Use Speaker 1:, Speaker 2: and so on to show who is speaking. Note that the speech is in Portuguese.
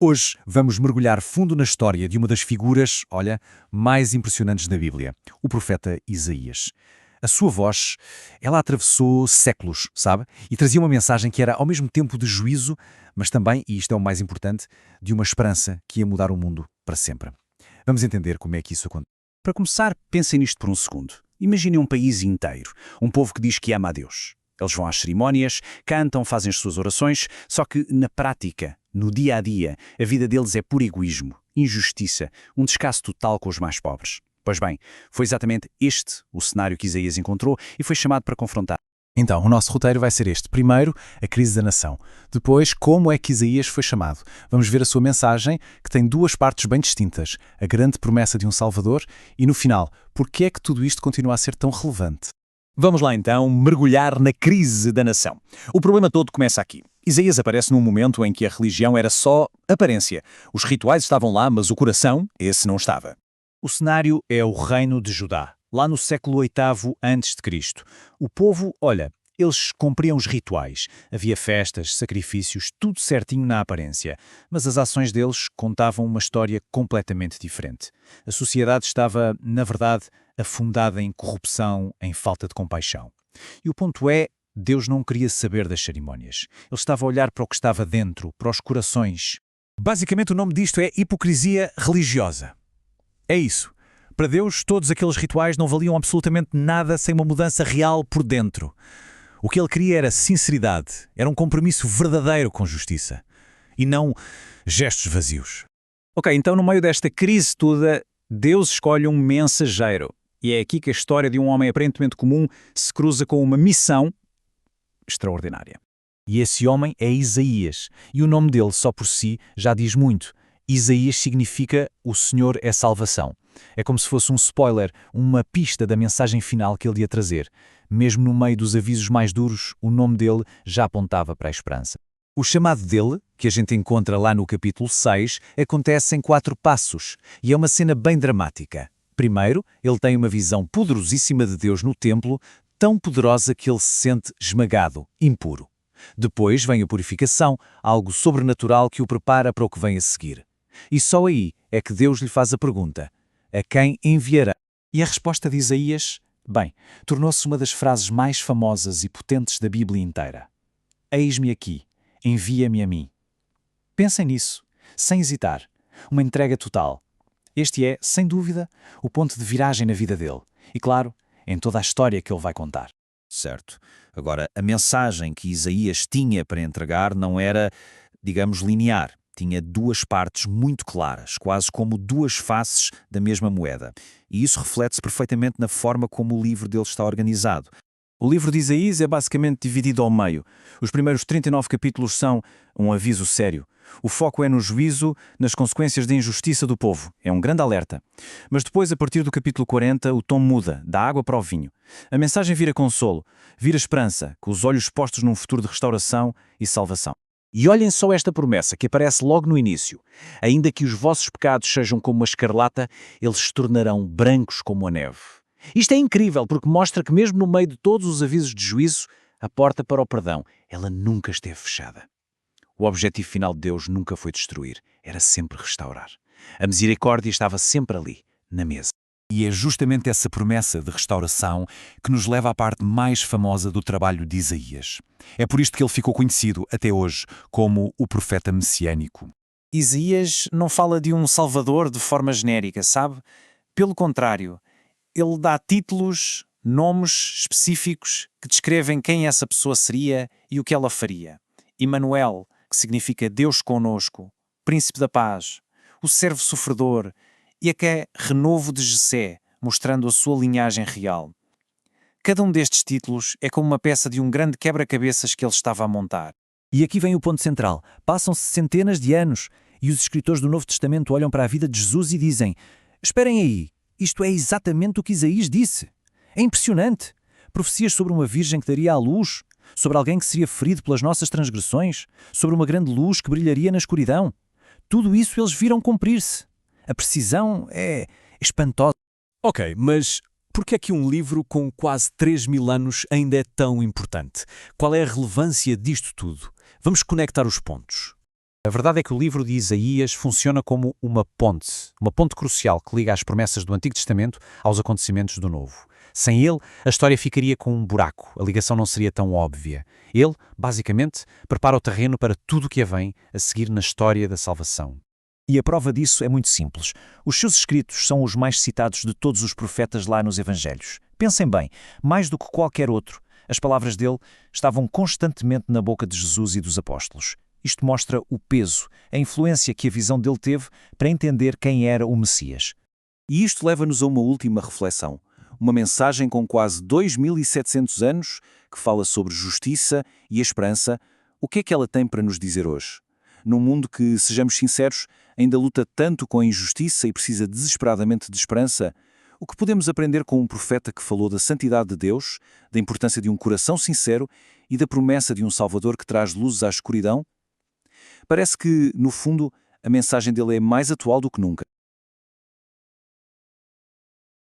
Speaker 1: Hoje vamos mergulhar fundo na história de uma das figuras, olha, mais impressionantes da Bíblia, o profeta Isaías. A sua voz, ela atravessou séculos, sabe? E trazia uma mensagem que era ao mesmo tempo de juízo, mas também, e isto é o mais importante, de uma esperança que ia mudar o mundo para sempre. Vamos entender como é que isso acontece.
Speaker 2: Para começar, pensem nisto por um segundo. Imaginem um país inteiro, um povo que diz que ama a Deus. Eles vão às cerimónias, cantam, fazem as suas orações, só que na prática, no dia a dia, a vida deles é puro egoísmo, injustiça, um descaso total com os mais pobres. Pois bem, foi exatamente este o cenário que Isaías encontrou e foi chamado para confrontar.
Speaker 1: Então, o nosso roteiro vai ser este. Primeiro, a crise da nação. Depois, como é que Isaías foi chamado. Vamos ver a sua mensagem, que tem duas partes bem distintas. A grande promessa de um Salvador e, no final, porque é que tudo isto continua a ser tão relevante.
Speaker 2: Vamos lá então mergulhar na crise da nação. O problema todo começa aqui. Isaías aparece num momento em que a religião era só aparência. Os rituais estavam lá, mas o coração, esse não estava. O cenário é o reino de Judá, lá no século VIII a.C. O povo, olha, eles cumpriam os rituais. Havia festas, sacrifícios, tudo certinho na aparência. Mas as ações deles contavam uma história completamente diferente. A sociedade estava, na verdade, afundada em corrupção, em falta de compaixão. E o ponto é, Deus não queria saber das cerimónias. Ele estava a olhar para o que estava dentro, para os corações.
Speaker 1: Basicamente, o nome disto é hipocrisia religiosa. É isso. Para Deus, todos aqueles rituais não valiam absolutamente nada sem uma mudança real por dentro. O que ele queria era sinceridade, era um compromisso verdadeiro com justiça. E não gestos vazios.
Speaker 2: Ok, então no meio desta crise toda, Deus escolhe um mensageiro. E é aqui que a história de um homem aparentemente comum se cruza com uma missão extraordinária.
Speaker 1: E esse homem é Isaías. E o nome dele, só por si, já diz muito. Isaías significa o Senhor é salvação. É como se fosse um spoiler, uma pista da mensagem final que ele ia trazer. Mesmo no meio dos avisos mais duros, o nome dele já apontava para a esperança. O chamado dele, que a gente encontra lá no capítulo 6, acontece em 4 passos. E é uma cena bem dramática. Primeiro, ele tem uma visão poderosíssima de Deus no templo, tão poderosa que ele se sente esmagado, impuro. Depois vem a purificação, algo sobrenatural que o prepara para o que vem a seguir. E só aí é que Deus lhe faz a pergunta: a quem enviará? E a resposta de Isaías, bem, tornou-se uma das frases mais famosas e potentes da Bíblia inteira. Eis-me aqui, envia-me a mim. Pensem nisso, sem hesitar. Uma entrega total. Este é, sem dúvida, o ponto de viragem na vida dele. E claro, em toda a história que ele vai contar.
Speaker 3: Certo. Agora, a mensagem que Isaías tinha para entregar não era, digamos, linear. Tinha duas partes muito claras, quase como duas faces da mesma moeda. E isso reflete-se perfeitamente na forma como o livro dele está organizado.
Speaker 2: O livro de Isaías é basicamente dividido ao meio. Os primeiros 39 capítulos são um aviso sério. O foco é no juízo, nas consequências da injustiça do povo. É um grande alerta. Mas depois, a partir do capítulo 40, o tom muda, da água para o vinho. A mensagem vira consolo, vira esperança, com os olhos postos num futuro de restauração e salvação. E olhem só esta promessa que aparece logo no início. Ainda que os vossos pecados sejam como a escarlata, eles se tornarão brancos como a neve. Isto é incrível porque mostra que mesmo no meio de todos os avisos de juízo, a porta para o perdão, ela nunca esteve fechada. O objetivo final de Deus nunca foi destruir, era sempre restaurar. A misericórdia estava sempre ali, na mesa.
Speaker 1: E é justamente essa promessa de restauração que nos leva à parte mais famosa do trabalho de Isaías. É por isto que ele ficou conhecido, até hoje, como o profeta messiânico.
Speaker 2: Isaías não fala de um salvador de forma genérica, sabe? Pelo contrário, ele dá títulos, nomes específicos que descrevem quem essa pessoa seria e o que ela faria. Emanuel, que significa Deus conosco, Príncipe da Paz, o servo sofredor e até renovo de Jessé, mostrando a sua linhagem real. Cada um destes títulos é como uma peça de um grande quebra-cabeças que ele estava a montar.
Speaker 4: E aqui vem o ponto central. Passam-se centenas de anos e os escritores do Novo Testamento olham para a vida de Jesus e dizem: esperem aí, isto é exatamente o que Isaías disse. É impressionante. Profecias sobre uma virgem que daria à luz, sobre alguém que seria ferido pelas nossas transgressões, sobre uma grande luz que brilharia na escuridão. Tudo isso eles viram cumprir-se. A precisão é espantosa.
Speaker 1: Ok, mas por que é que um livro com quase 3.000 anos ainda é tão importante? Qual é a relevância disto tudo? Vamos conectar os pontos. A verdade é que o livro de Isaías funciona como uma ponte crucial que liga as promessas do Antigo Testamento aos acontecimentos do Novo. Sem ele, a história ficaria com um buraco, a ligação não seria tão óbvia. Ele, basicamente, prepara o terreno para tudo o que vem a seguir na história da salvação.
Speaker 4: E a prova disso é muito simples. Os seus escritos são os mais citados de todos os profetas lá nos Evangelhos. Pensem bem, mais do que qualquer outro, as palavras dele estavam constantemente na boca de Jesus e dos apóstolos. Isto mostra o peso, a influência que a visão dele teve para entender quem era o Messias.
Speaker 2: E isto leva-nos a uma última reflexão. Uma mensagem com quase 2700 anos, que fala sobre justiça e a esperança. O que é que ela tem para nos dizer hoje? Num mundo que, sejamos sinceros, ainda luta tanto com a injustiça e precisa desesperadamente de esperança, o que podemos aprender com um profeta que falou da santidade de Deus, da importância de um coração sincero e da promessa de um Salvador que traz luzes à escuridão? Parece que, no fundo, a mensagem dele é mais atual do que nunca.